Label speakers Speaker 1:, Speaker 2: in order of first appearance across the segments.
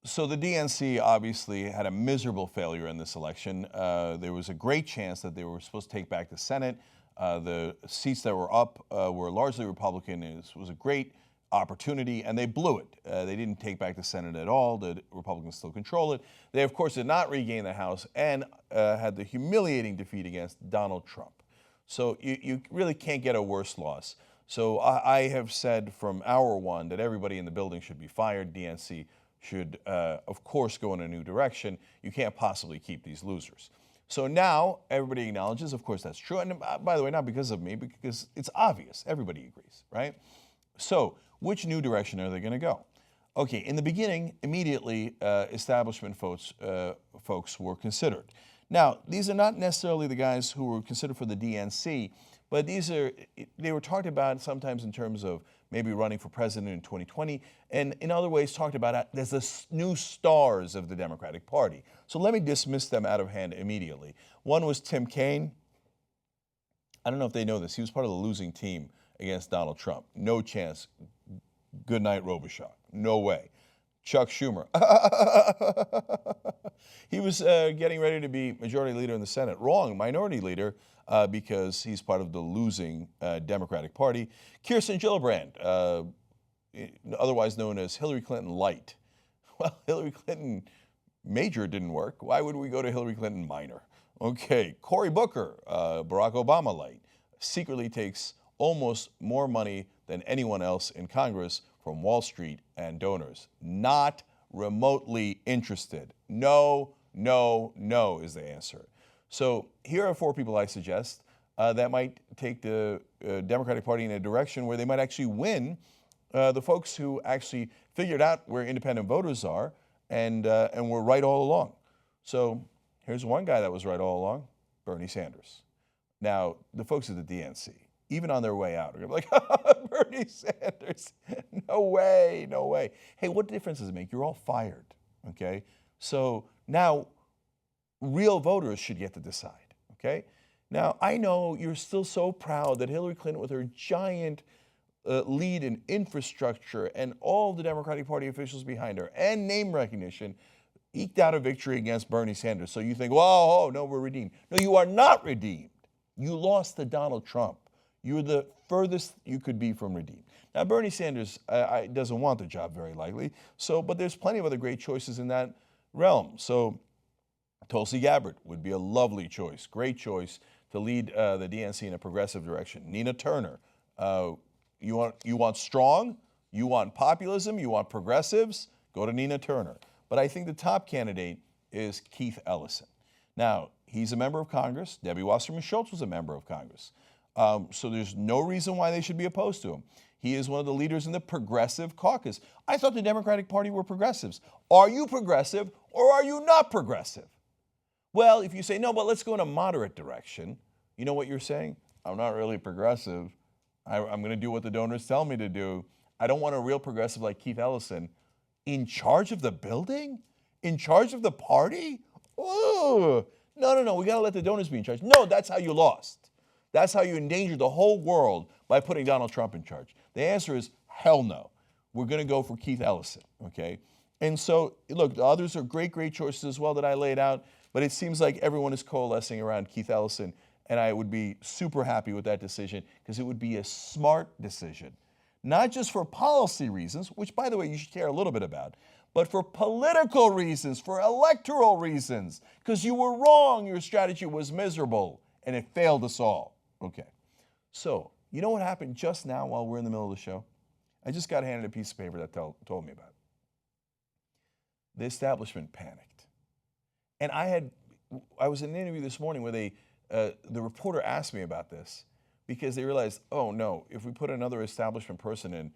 Speaker 1: So the DNC obviously had a miserable failure in this election. There was a great chance that they were supposed to take back the Senate. The seats that were up were largely Republican. It was a great opportunity, and they blew it. They didn't take back the Senate at all. The Republicans still control it. They, of course, did not regain the House and had the humiliating defeat against Donald Trump. So you really can't get a worse loss. So I have said from hour one that everybody in the building should be fired. DNC should, of course, go in a new direction. You can't possibly keep these losers. So now everybody acknowledges, of course, that's true. And by the way, not because of me, because it's obvious. Everybody agrees, right? So which new direction are they going to go? Okay, in the beginning, immediately, establishment folks were considered. Now, these are not necessarily the guys who were considered for the DNC, but they were talked about sometimes in terms of maybe running for president in 2020, and in other ways talked about as the new stars of the Democratic Party. So let me dismiss them out of hand immediately. One was Tim Kaine. I don't know if they know this. He was part of the losing team against Donald Trump. No chance. Good night, Robichaud. No way. Chuck Schumer. He was getting ready to be majority leader in the Senate. Wrong, minority leader, because he's part of the losing Democratic Party. KIRSTEN GILLIBRAND, otherwise known as Hillary Clinton Light. Well, Hillary Clinton Major didn't work. Why would we go to Hillary Clinton Minor? Okay, Cory Booker, Barack Obama Light, secretly takes almost more money than anyone else in Congress from Wall Street and donors. Not remotely interested. No, no, no is the answer. So here are 4 people I suggest that might take the Democratic Party in a direction where they might actually win the folks who actually figured out where independent voters are and were right all along. So here's one guy that was right all along, Bernie Sanders. Now, the folks at the DNC, even on their way out, are going to be like, Bernie Sanders, no way, no way. Hey, what difference does it make? You're all fired, okay? So now real voters should get to decide, okay? Now, I know you're still so proud that Hillary Clinton, with her giant lead in infrastructure and all the Democratic Party officials behind her and name recognition, eked out a victory against Bernie Sanders. So you think, whoa, no, we're redeemed. No, you are not redeemed. You lost to Donald Trump. You're the furthest you could be from redeemed. Now, Bernie Sanders doesn't want the job, very likely, but there's plenty of other great choices in that realm. So Tulsi Gabbard would be a lovely choice, great choice to lead the DNC in a progressive direction. Nina Turner, you want strong, you want populism, you want progressives, go to Nina Turner. But I think the top candidate is Keith Ellison. Now, he's a member of Congress. Debbie Wasserman Schultz was a member of Congress. So there's no reason why they should be opposed to him. He is one of the leaders in the Progressive Caucus. I thought the Democratic Party were progressives. Are you progressive or are you not progressive? Well, if you say, no, but let's go in a moderate direction, you know what you're saying? I'm not really progressive. I'm going to do what the donors tell me to do. I don't want a real progressive like Keith Ellison in charge of the building? In charge of the party? Oh, no, we got to let the donors be in charge. No, that's how you lost. That's how you endangered the whole world by putting Donald Trump in charge. The answer is hell no. We're going to go for Keith Ellison, okay? And so, look, the others are great, great choices as well that I laid out, but it seems like everyone is coalescing around Keith Ellison, and I would be super happy with that decision because it would be a smart decision, not just for policy reasons, which, by the way, you should care a little bit about, but for political reasons, for electoral reasons, because you were wrong, your strategy was miserable, and it failed us all. Okay, so you know what happened just now while we're in the middle of the show? I just got handed a piece of paper that told me about it. The establishment panicked. And I was in an interview this morning where the reporter asked me about this because they realized, oh no, if we put another establishment person in,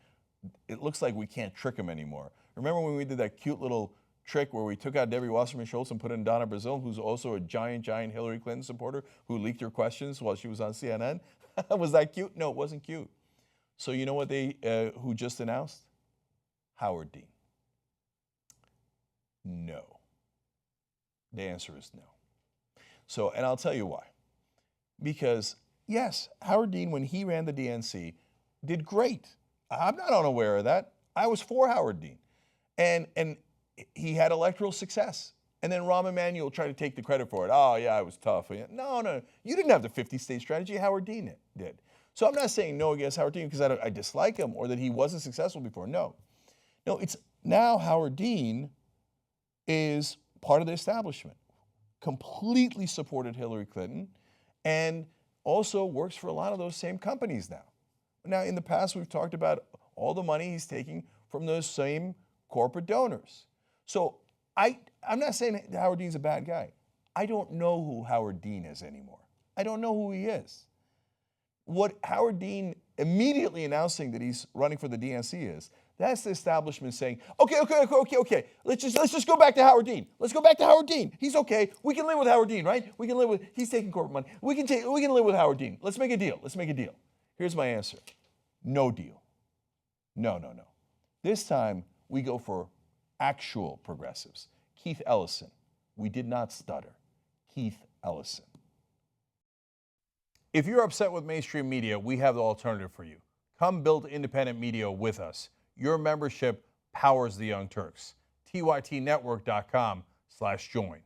Speaker 1: it looks like we can't trick him anymore. Remember when we did that cute little trick where we took out Debbie Wasserman Schultz and put in Donna Brazile, who's also a giant Hillary Clinton supporter who leaked her questions while she was on CNN? Was that cute? No, it wasn't cute. So you know what who just announced? Howard Dean. No. The answer is no. So, and I'll tell you why. Because, yes, Howard Dean, when he ran the DNC, did great. I'm not unaware of that. I was for Howard Dean. And he had electoral success. And then Rahm Emanuel tried to take the credit for it. Oh, yeah, I was tough. No. You didn't have the 50-state strategy. Howard Dean did. So I'm not saying no against Howard Dean because I dislike him or that he wasn't successful before. No, it's now Howard Dean is part of the establishment, completely supported Hillary Clinton, and also works for a lot of those same companies now. Now, in the past, we've talked about all the money he's taking from those same corporate donors. So I'm not saying that Howard Dean's a bad guy. I don't know who Howard Dean is anymore. I don't know who he is. What Howard Dean immediately announcing that he's running for the DNC is, that's the establishment saying, okay. Let's just go back to Howard Dean. Let's go back to Howard Dean. He's okay. We can live with Howard Dean, right? We can live with, he's taking corporate money. We can live with Howard Dean. Let's make a deal. Here's my answer. No deal. No. This time we go for actual progressives. Keith Ellison. We did not stutter. Keith Ellison.
Speaker 2: If you're upset with mainstream media, we have the alternative for you. Come build independent media with us. Your membership powers the Young Turks. tytnetwork.com/join.